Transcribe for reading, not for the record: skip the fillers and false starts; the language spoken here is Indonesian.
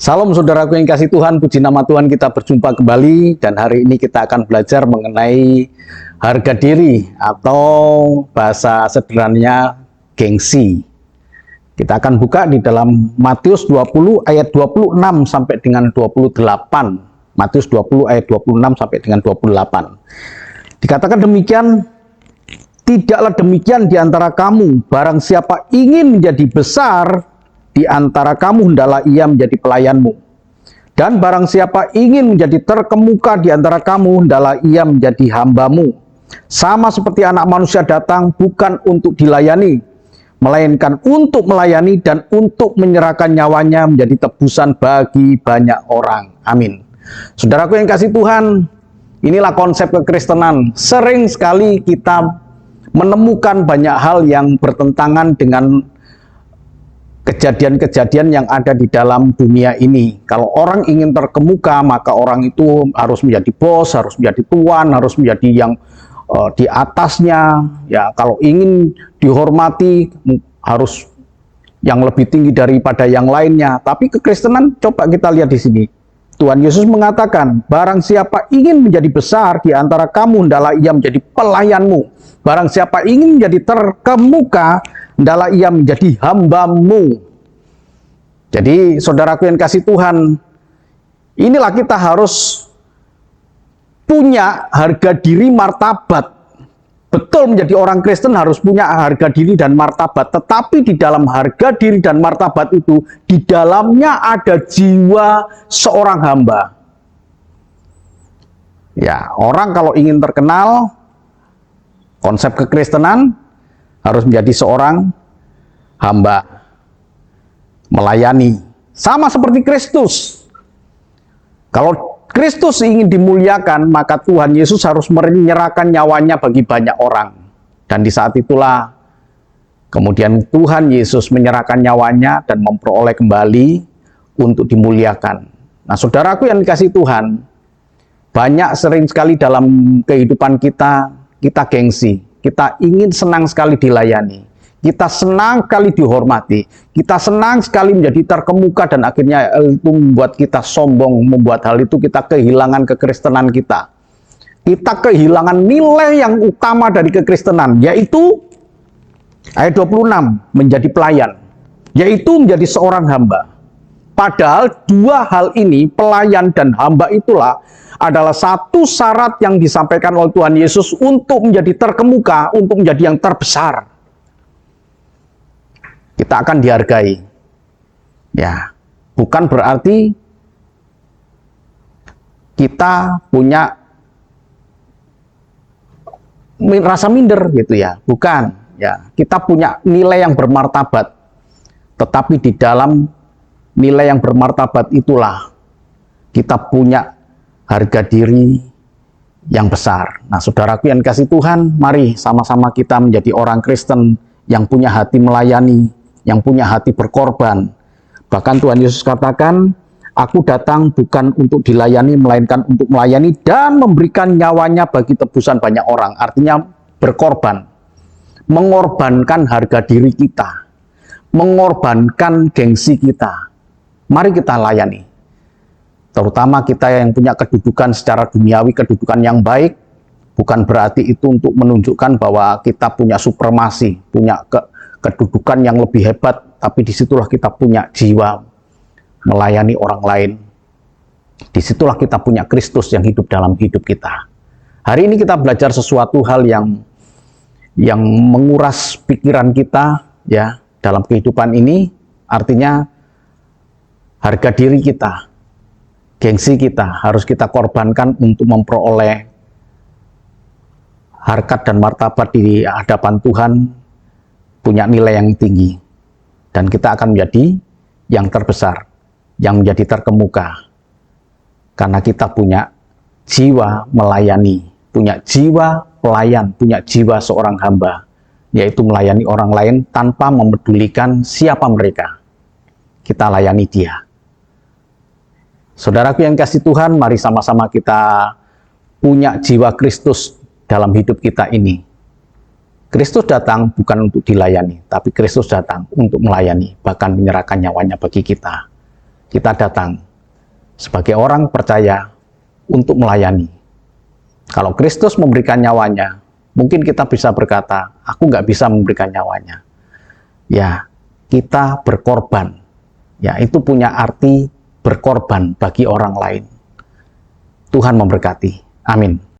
Salam saudaraku yang kasih Tuhan, puji nama Tuhan, kita berjumpa kembali dan hari ini kita akan belajar mengenai harga diri atau bahasa sederhananya gengsi. Kita akan buka di dalam Matius 20 ayat 26 sampai dengan 28. Matius 20 ayat 26 sampai dengan 28. Dikatakan demikian, tidaklah demikian di antara kamu, barang siapa ingin menjadi besar di antara kamu, hendaklah ia menjadi pelayanmu. Dan barang siapa ingin menjadi terkemuka di antara kamu, hendaklah ia menjadi hambamu. Sama seperti Anak Manusia datang bukan untuk dilayani, melainkan untuk melayani dan untuk menyerahkan nyawanya menjadi tebusan bagi banyak orang. Amin. Saudaraku yang kasih Tuhan, inilah konsep kekristenan. Sering sekali kita menemukan banyak hal yang bertentangan dengan kejadian-kejadian yang ada di dalam dunia ini. Kalau orang ingin terkemuka, maka orang itu harus menjadi bos, harus menjadi tuan, harus menjadi yang di atasnya. Ya, kalau ingin dihormati, harus yang lebih tinggi daripada yang lainnya. Tapi kekristenan, coba kita lihat di sini. Tuhan Yesus mengatakan, barang siapa ingin menjadi besar di antara kamu, hendaklah ia menjadi pelayanmu. Barang siapa ingin menjadi terkemuka, hendaklah ia menjadi hambamu. Jadi saudaraku yang kasih Tuhan, inilah kita harus punya harga diri, martabat. Betul, menjadi orang Kristen harus punya harga diri dan martabat. Tetapi di dalam harga diri dan martabat itu, di dalamnya ada jiwa seorang hamba. Ya, orang kalau ingin terkenal, konsep kekristenan harus menjadi seorang hamba, melayani. Sama seperti Kristus. Kalau Kristus ingin dimuliakan, maka Tuhan Yesus harus menyerahkan nyawanya bagi banyak orang. Dan di saat itulah, kemudian Tuhan Yesus menyerahkan nyawanya dan memperoleh kembali untuk dimuliakan. Nah, saudaraku yang dikasih Tuhan, banyak sering sekali dalam kehidupan kita gengsi. Kita ingin senang sekali dilayani. Kita senang sekali dihormati. Kita senang sekali menjadi terkemuka dan akhirnya itu membuat kita sombong. Membuat hal itu kita kehilangan kekristenan kita. Kita kehilangan nilai yang utama dari kekristenan, yaitu ayat 26, menjadi pelayan. Yaitu menjadi seorang hamba. Padahal dua hal ini, pelayan dan hamba itulah adalah satu syarat yang disampaikan oleh Tuhan Yesus untuk menjadi terkemuka, untuk menjadi yang terbesar. Kita akan dihargai. Ya, bukan berarti kita punya rasa minder gitu ya. Bukan, ya. Kita punya nilai yang bermartabat. Tetapi di dalam nilai yang bermartabat itulah kita punya harga diri yang besar. Nah, saudaraku yang kasih Tuhan, mari sama-sama kita menjadi orang Kristen yang punya hati melayani, yang punya hati berkorban. Bahkan Tuhan Yesus katakan, aku datang bukan untuk dilayani, melainkan untuk melayani dan memberikan nyawanya bagi tebusan banyak orang. Artinya berkorban, mengorbankan harga diri kita, mengorbankan gengsi kita. Mari kita layani. Terutama kita yang punya kedudukan secara duniawi, kedudukan yang baik, bukan berarti itu untuk menunjukkan bahwa kita punya supremasi, punya kedudukan yang lebih hebat, tapi disitulah kita punya jiwa melayani orang lain. Disitulah kita punya Kristus yang hidup dalam hidup kita. Hari ini kita belajar sesuatu hal yang menguras pikiran kita ya dalam kehidupan ini, artinya harga diri kita, gengsi kita harus kita korbankan untuk memperoleh harkat dan martabat di hadapan Tuhan, punya nilai yang tinggi. Dan kita akan menjadi yang terbesar, yang menjadi terkemuka. Karena kita punya jiwa melayani, punya jiwa pelayan, punya jiwa seorang hamba, yaitu melayani orang lain tanpa memedulikan siapa mereka. Kita layani dia. Saudaraku yang kasih Tuhan, mari sama-sama kita punya jiwa Kristus dalam hidup kita ini. Kristus datang bukan untuk dilayani, tapi Kristus datang untuk melayani, bahkan menyerahkan nyawanya bagi kita. kita datang sebagai orang percaya untuk melayani. Kalau Kristus memberikan nyawanya, mungkin kita bisa berkata, aku nggak bisa memberikan nyawanya. Ya, kita berkorban. Ya, itu punya arti berkorban bagi orang lain. Tuhan memberkati. Amin.